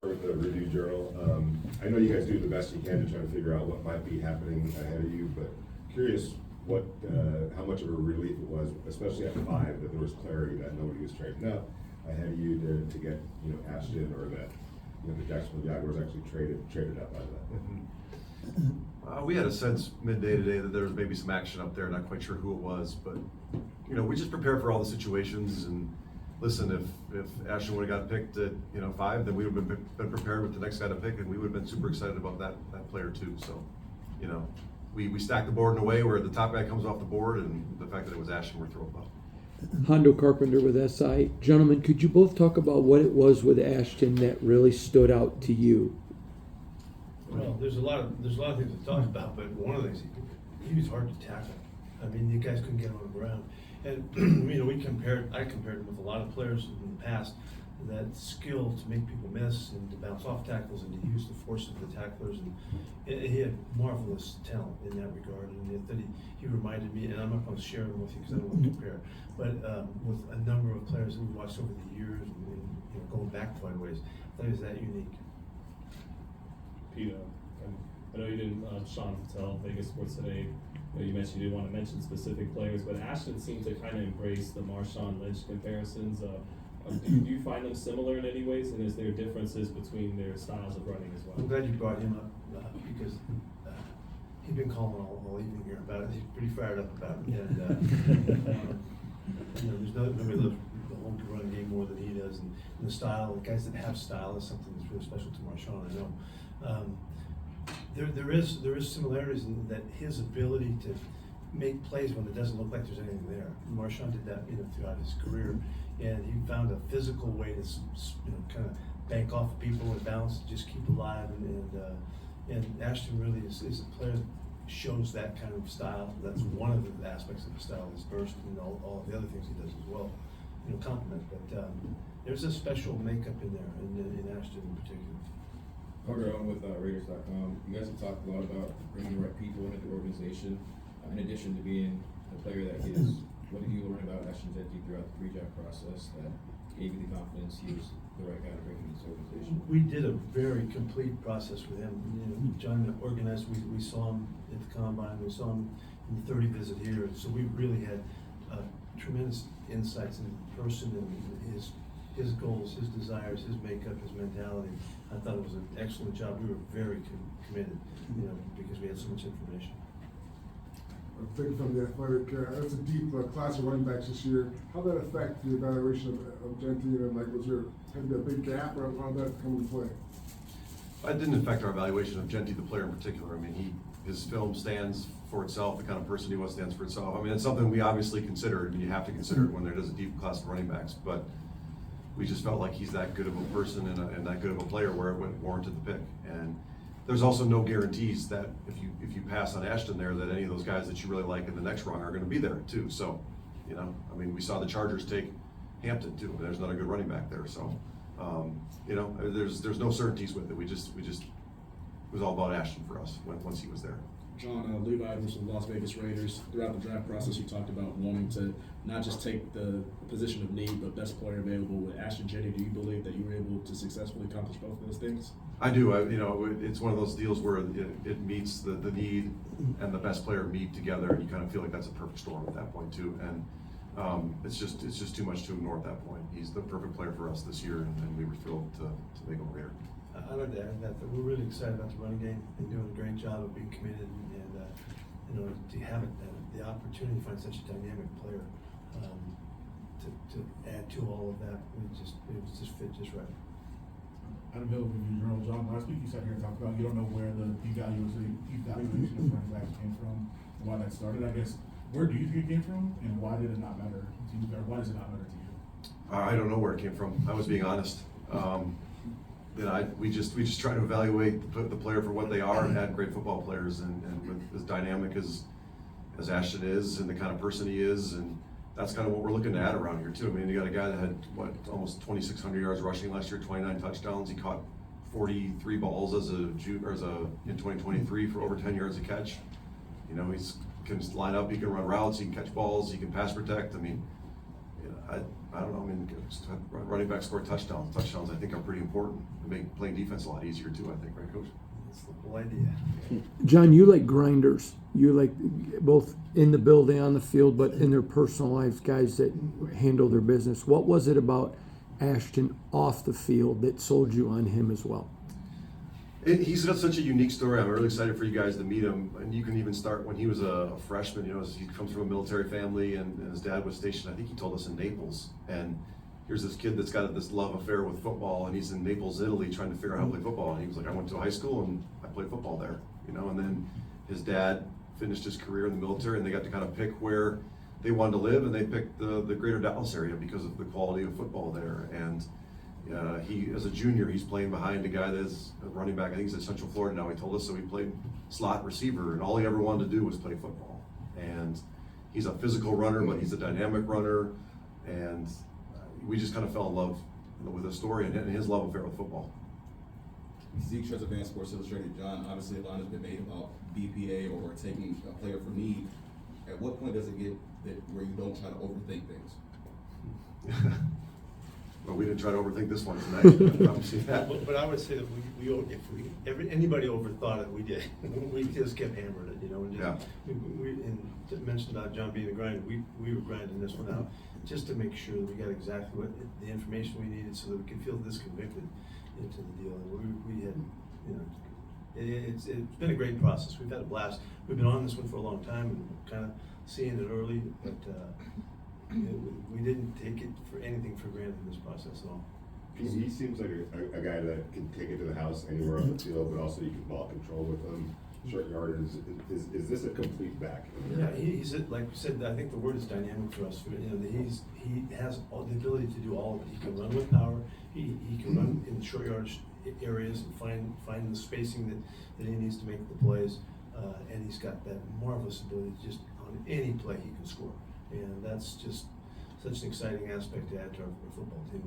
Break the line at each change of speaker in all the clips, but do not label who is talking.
With the review journal, I know you guys do the best you can to try to figure out what might be happening ahead of you, but curious what, how much of a relief it was, especially at 5, that there was clarity that nobody was trading up ahead of you to get, you know, Ashton, or that, you know, the Jacksonville Jaguars actually traded up out of that.
We had a sense midday today that there was maybe some action up there. Not quite sure who it was, but you know, we just prepared for all the situations. And listen, if Ashton would have got picked at 5, then we would have been prepared with the next guy to pick, and we would have been super excited about that player too. So, you know, we stacked the board in a way where the top guy comes off the board, and the fact that it was Ashton, we're thrilled about.
Hondo Carpenter with SI. Gentlemen, could you both talk about what it was with Ashton that really stood out to you?
Well, there's a lot of things to talk about, but one of the things, he was hard to tackle. I mean, you guys couldn't get him on the ground. And, you know, I compared him with a lot of players in the past, that skill to make people miss and to bounce off tackles and to use the force of the tacklers. And he had marvelous talent in that regard. And that he reminded me, and I'm not going to share him with you because I don't want to compare, but with a number of players that we watched over the years and you know, going back quite a ways, I thought he was that unique.
Pete, I know you didn't, Sean Patel, Vegas Sports Today, you mentioned you didn't want to mention specific players, but Ashton seemed to kind of embrace the Marshawn Lynch comparisons. Do you find them similar in any ways, and is there differences between their styles of running as well?
I'm glad you brought him up because he's been calling all evening here about it. He's pretty fired up about it. And you know, there's nobody loves the home run game more than he does, and the style. The guys that have style is something that's really special to Marshawn. I know. There is similarities in that his ability to make plays when it doesn't look like there's anything there. Marshawn did that, you know, throughout his career, and he found a physical way to, you know, kind of bank off people and bounce, just keep alive. And Ashton really is a player that shows that kind of style. That's one of the aspects of the style, his burst and all the other things he does as well. You know, complement. But there's a special makeup in there in Ashton in particular.
Carter on with Raiders.com. You guys have talked a lot about bringing the right people into the organization. In addition to being a player that gives, what did you learn about Ashton Jeanty throughout the pre-draft process that gave you the confidence he was the right guy to bring into this organization?
We did a very complete process with him. You know, John organized. We saw him at the combine. We saw him in the 30 visit here. So we really had tremendous insights into the person and his goals, his desires, his makeup, his mentality. I thought it was an excellent job. We were very committed, you know, because we had so much information.
Taking from the athletic, that's a deep class of running backs this year. How did that affect the evaluation of Jeanty? And like, had to be a big gap, or how did that come into play?
It didn't affect our evaluation of Jeanty, the player in particular. I mean, his film stands for itself. The kind of person he was stands for itself. I mean, it's something we obviously considered, and you have to consider it when there is a deep class of running backs. But we just felt like he's that good of a person and that good of a player where it warranted the pick. And there's also no guarantees that if you pass on Ashton there, that any of those guys that you really like in the next rung are going to be there too. So, you know, I mean, we saw the Chargers take Hampton too. There's not a good running back there. So, you know, there's no certainties with it. We just it was all about Ashton for us once he was there.
John, Levi Edwards from the Las Vegas Raiders. Throughout the draft process, you talked about wanting to not just take the position of need, but best player available. With Ashton Jeanty, do you believe that you were able to successfully accomplish both of those things?
I do. You know, it's one of those deals where it meets the need and the best player meet together, and you kind of feel like that's a perfect storm at that point too. And it's just too much to ignore at that point. He's the perfect player for us this year, and we were thrilled to make him a Raider.
I'd like to add that we're really excited about the running game and doing a great job of being committed and you know, to have the opportunity to find such a dynamic player to add to all of that. It was just fit just right.
Adam Hill, Review Journal. John, last week you sat here and talked about you don't know where the evaluation of running backs came from and why that started. I guess, where do you think it came from, and why did it not matter to you, or why does it not matter to you?
I don't know where it came from. I was being honest. You know, we just try to evaluate the player for what they are and add great football players, and with as dynamic as Ashton is and the kind of person he is, and that's kind of what we're looking to add around here too. I mean, you got a guy that had almost 2,600 yards rushing last year, 29 touchdowns. He caught 43 balls in 2023 for over 10 yards a catch. You know, he can line up, he can run routes, he can catch balls, he can pass protect. I mean, you know, I don't know, I mean, just running back score touchdowns. Touchdowns, I think, are pretty important. They make playing defense a lot easier too, I think, right, Coach?
That's the whole idea.
John, you like grinders. You like both in the building, on the field, but in their personal lives, guys that handle their business. What was it about Ashton off the field that sold you on him as well?
He's got such a unique story. I'm really excited for you guys to meet him. And you can even start when he was a freshman. You know, he comes from a military family, and his dad was stationed, I think he told us, in Naples. And here's this kid that's got this love affair with football, and he's in Naples, Italy, trying to figure out how to play football. And he was like, I went to high school and I played football there, you know. And then his dad finished his career in the military, and they got to kind of pick where they wanted to live, and they picked the greater Dallas area because of the quality of football there. And he, as a junior, he's playing behind a guy that's a running back. I think he's at Central Florida now, he told us. So he played slot receiver, and all he ever wanted to do was play football. And he's a physical runner, but he's a dynamic runner. And we just kind of fell in love with his story and his love affair with football.
Zeke Trezor, Advanced Sports Illustrated. John, obviously a lot has been made about BPA or taking a player for need. At what point does it get where you don't try to overthink things?
But we didn't try to overthink this one tonight. I promise you that.
But I would say that anybody overthought it, we did. We just kept hammering it, you know. And just,
Yeah.
and to mention about John being a grinder, we were grinding this one out just to make sure that we got exactly what the information we needed so that we could feel disconvicted into the deal. And we had, you know, it's been a great process. We've had a blast. We've been on this one for a long time and kind of seeing it early, but we didn't take it for anything for granted in this process at all.
He seems like a guy that can take it to the house anywhere on the field, but also you can ball control with him. Short yardage. Is this a complete back?
Yeah, he's like we said. I think the word is dynamic for us. You know, he has all the ability to do all of it. He can run with power. He can run in the short yardage areas and find the spacing that he needs to make the plays. And he's got that marvelous ability to just on any play he can score. And that's just such an exciting aspect to add to our football team.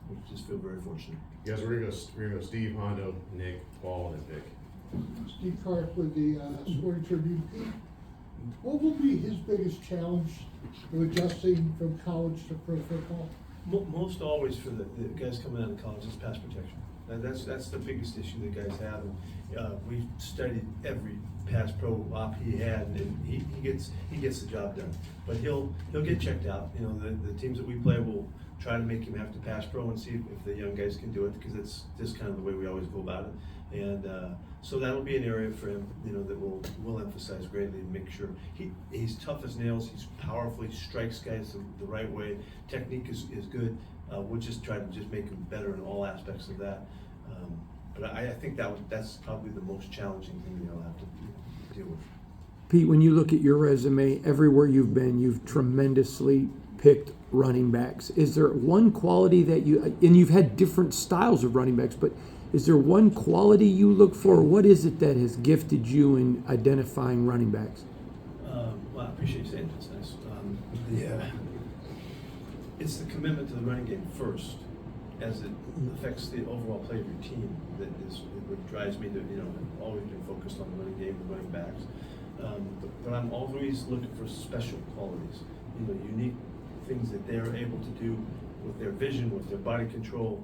We just feel very fortunate.
Yes, we're gonna go Steve, Hondo, Nick, Paul, and Vic.
Steve Clark with the Sporting Tribune. What will be his biggest challenge of adjusting from college to pro football?
Most always for the guys coming out of college is pass protection. That's the biggest issue that guys have. And we've studied every pass pro op he had, and he gets the job done. But he'll get checked out. You know, the teams that we play will try to make him have to pass pro and see if the young guys can do it, because it's just kind of the way we always go about it. And so that'll be an area for him, you know, that we'll emphasize greatly and make sure he's tough as nails. He's powerful. He strikes guys the right way. Technique is good. We'll just try to just make him better in all aspects of that. But I think that's probably the most challenging thing you'll have to deal with.
Pete, when you look at your resume, everywhere you've been, you've tremendously picked running backs. Is there one quality that and you've had different styles of running backs, but is there one quality you look for? What is it that has gifted you in identifying running backs?
Well, I appreciate you saying that's nice. It's the commitment to the running game first, as it affects the overall play of your team. That is what drives me to, you know, I've always been focused on the running game, the running backs. But I'm always looking for special qualities, you know, unique things that they're able to do with their vision, with their body control,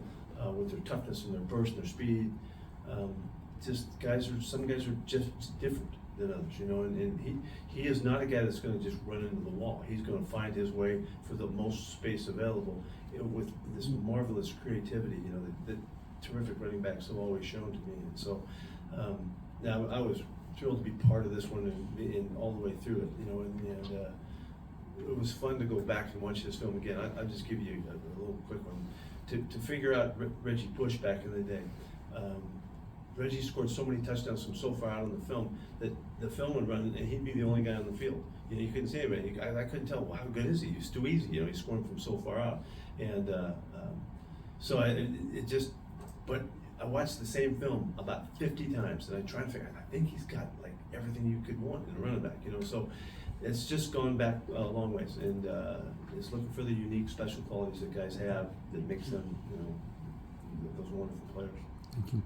with their toughness and their burst, their speed. Some guys are just different than others, you know, and he is not a guy that's going to just run into the wall. He's going to find his way for the most space available, you know, with this marvelous creativity, you know, that terrific running backs have always shown to me. And so now I was thrilled to be part of this one and all the way through it, you know, and it was fun to go back and watch this film again. I'll just give you a little quick one. To figure out Reggie Bush back in the day, Reggie scored so many touchdowns from so far out on the film that the film would run and he'd be the only guy on the field. You know, you couldn't see anybody. I couldn't tell, well, how good is he? He's too easy. You know, he's scoring from so far out. And so but I watched the same film about 50 times, and I try to figure out, I think he's got like everything you could want in a running back, you know. So it's just gone back a long ways, and it's looking for the unique special qualities that guys have that makes them, you know, those wonderful players.
Thank you.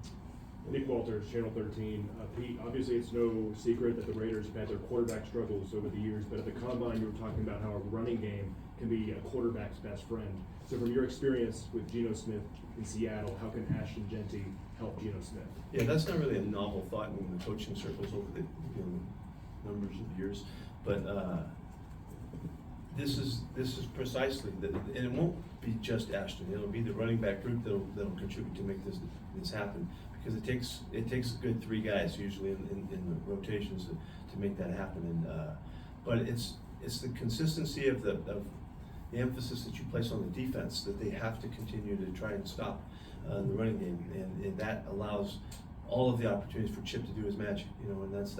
Nick Walters, Channel 13. Pete, obviously it's no secret that the Raiders have had their quarterback struggles over the years, but at the Combine you were talking about how a running game can be a quarterback's best friend. So from your experience with Geno Smith in Seattle, how can Ashton Jeanty help Geno Smith?
Yeah, that's not really a novel thought in the coaching circles over the numbers of years, but this is precisely and it won't be just Ashton. It'll be the running back group that'll contribute to make this happen, because it takes a good 3 guys usually in the rotations to make that happen. And but it's the consistency of the emphasis that you place on the defense, that they have to continue to try and stop the running game, and that allows all of the opportunities for Chip to do his magic, and that's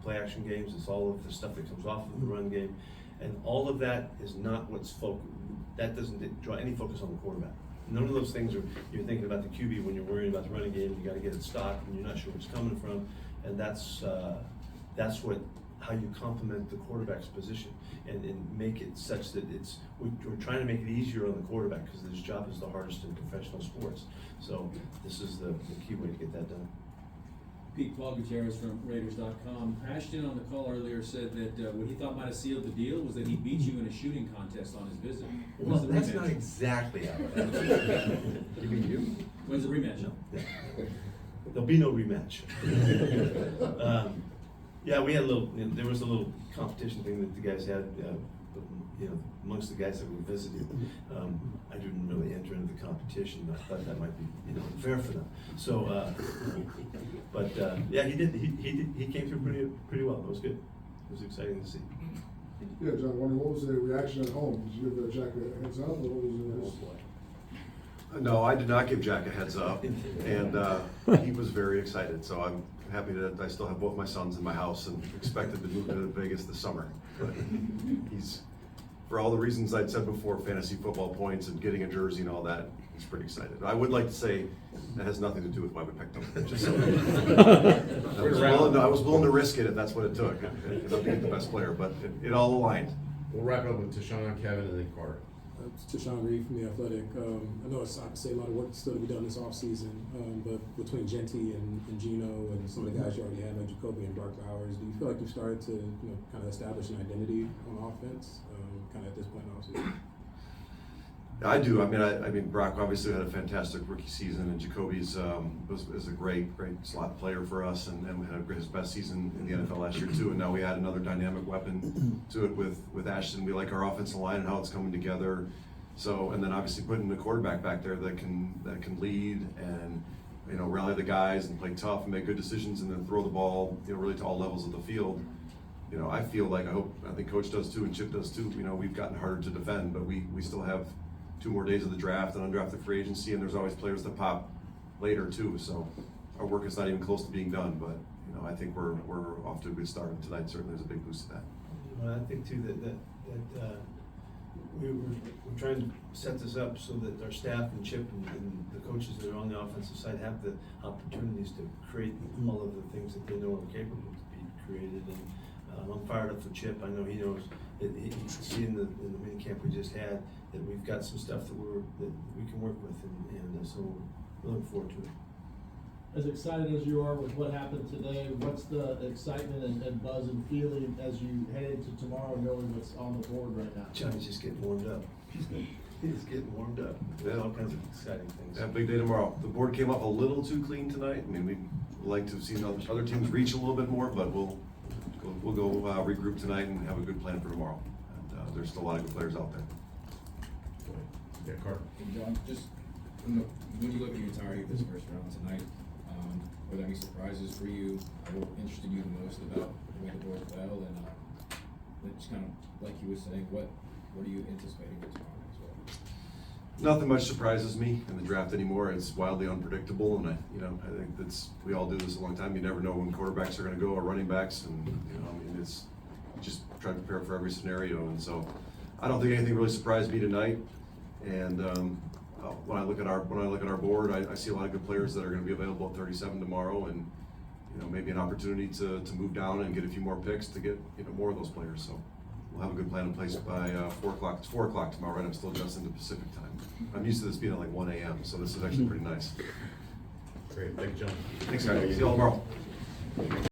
play action games. It's all of the stuff that comes off of the run game, and all of that is not what's that doesn't draw any focus on the quarterback. None of those things you're thinking about the QB when you're worrying about the running game. You got to get it stopped, and you're not sure where it's coming from, and that's how you complement the quarterback's position and make it such that we're trying to make it easier on the quarterback, because his job is the hardest in professional sports. So this is the key way to get that done.
Pete Paul Gutierrez from Raiders.com. Ashton on the call earlier said that what he thought might have sealed the deal was that he beat you in a shooting contest on his visit.
Well, that's not exactly how it happened. You mean you?
When's the rematch?
No. There'll be no rematch. Yeah, we had there was a little competition thing that the guys had, amongst the guys that we visited. I didn't really enter into the competition. I thought that might be, unfair for them. So, yeah, he did. He came through pretty well. It was good. It was exciting to see.
Yeah, John, what was the reaction at home? Did you give Jack a heads up, or what was it?
No, I did not give Jack a heads up, and he was very excited. So I'm happy that I still have both my sons in my house and expected to move to Vegas this summer. But he's, for all the reasons I'd said before, fantasy football points and getting a jersey and all that, he's pretty excited. I would like to say that has nothing to do with why we picked him. Just so I was willing to risk it if that's what it took. It ended up being the best player, but it all aligned.
We'll wrap it up with Tashawn, Kevin, and then Carter.
It's Tashawn Reed from The Athletic. I know it's obviously a lot of work still to be done this offseason, but between Jeanty and Geno and some of the guys you already have, like Jacoby and Brock Bowers, do you feel like you've started to kind of establish an identity on offense kind of at this point in the offseason?
I do. I mean, Brock obviously had a fantastic rookie season, and Jacoby's is a great slot player for us, and we had his best season in the NFL last year too. And now we add another dynamic weapon to it with Ashton. We like our offensive line and how it's coming together. So, and then obviously putting the quarterback back there that can lead and rally the guys and play tough and make good decisions, and then throw the ball really to all levels of the field. I feel like I think Coach does too, and Chip does too. We've gotten harder to defend, but we still have 2 more days of the draft and undrafted free agency, and there's always players that pop later too. So our work is not even close to being done, but I think we're off to a good start, and tonight certainly is a big boost to that.
I think too that we're trying to set this up so that our staff and Chip and the coaches that are on the offensive side have the opportunities to create all of the things that they know are capable to be created. And I'm fired up for Chip. I know he knows that he's seen in the mini camp we just had that we've got some stuff that we can work with, and so we're looking forward to it.
As excited as you are with what happened today, what's the excitement and buzz and feeling as you head into tomorrow, knowing what's on the board right now?
Johnny's just getting warmed up. He's getting warmed up. There's all kinds of exciting things.
Yeah, big day tomorrow. The board came up a little too clean tonight. I mean, we'd like to have seen other teams reach a little bit more, but we'll go regroup tonight and have a good plan for tomorrow. And there's still a lot of good players out there.
Yeah, Carter.
And John, just when you look at the entirety of this first round tonight, were there any surprises for you? What interested you the most about the way the board fell? And just kind of like you were saying, what are you anticipating for tomorrow as well?
Nothing much surprises me in the draft anymore. It's wildly unpredictable, and I think we all do this a long time. You never know when quarterbacks are going to go or running backs, and it's just try to prepare for every scenario. And so, I don't think anything really surprised me tonight. And when I look at our board, I see a lot of good players that are going to be available at 37 tomorrow, and maybe an opportunity to move down and get a few more picks to get more of those players. So we'll have a good plan in place by 4 o'clock. It's 4 o'clock tomorrow, right? I'm still adjusting to Pacific time. I'm used to this being at like 1 a.m., so this is actually pretty nice.
Great, thank you, John.
Thanks, guys. See you all tomorrow.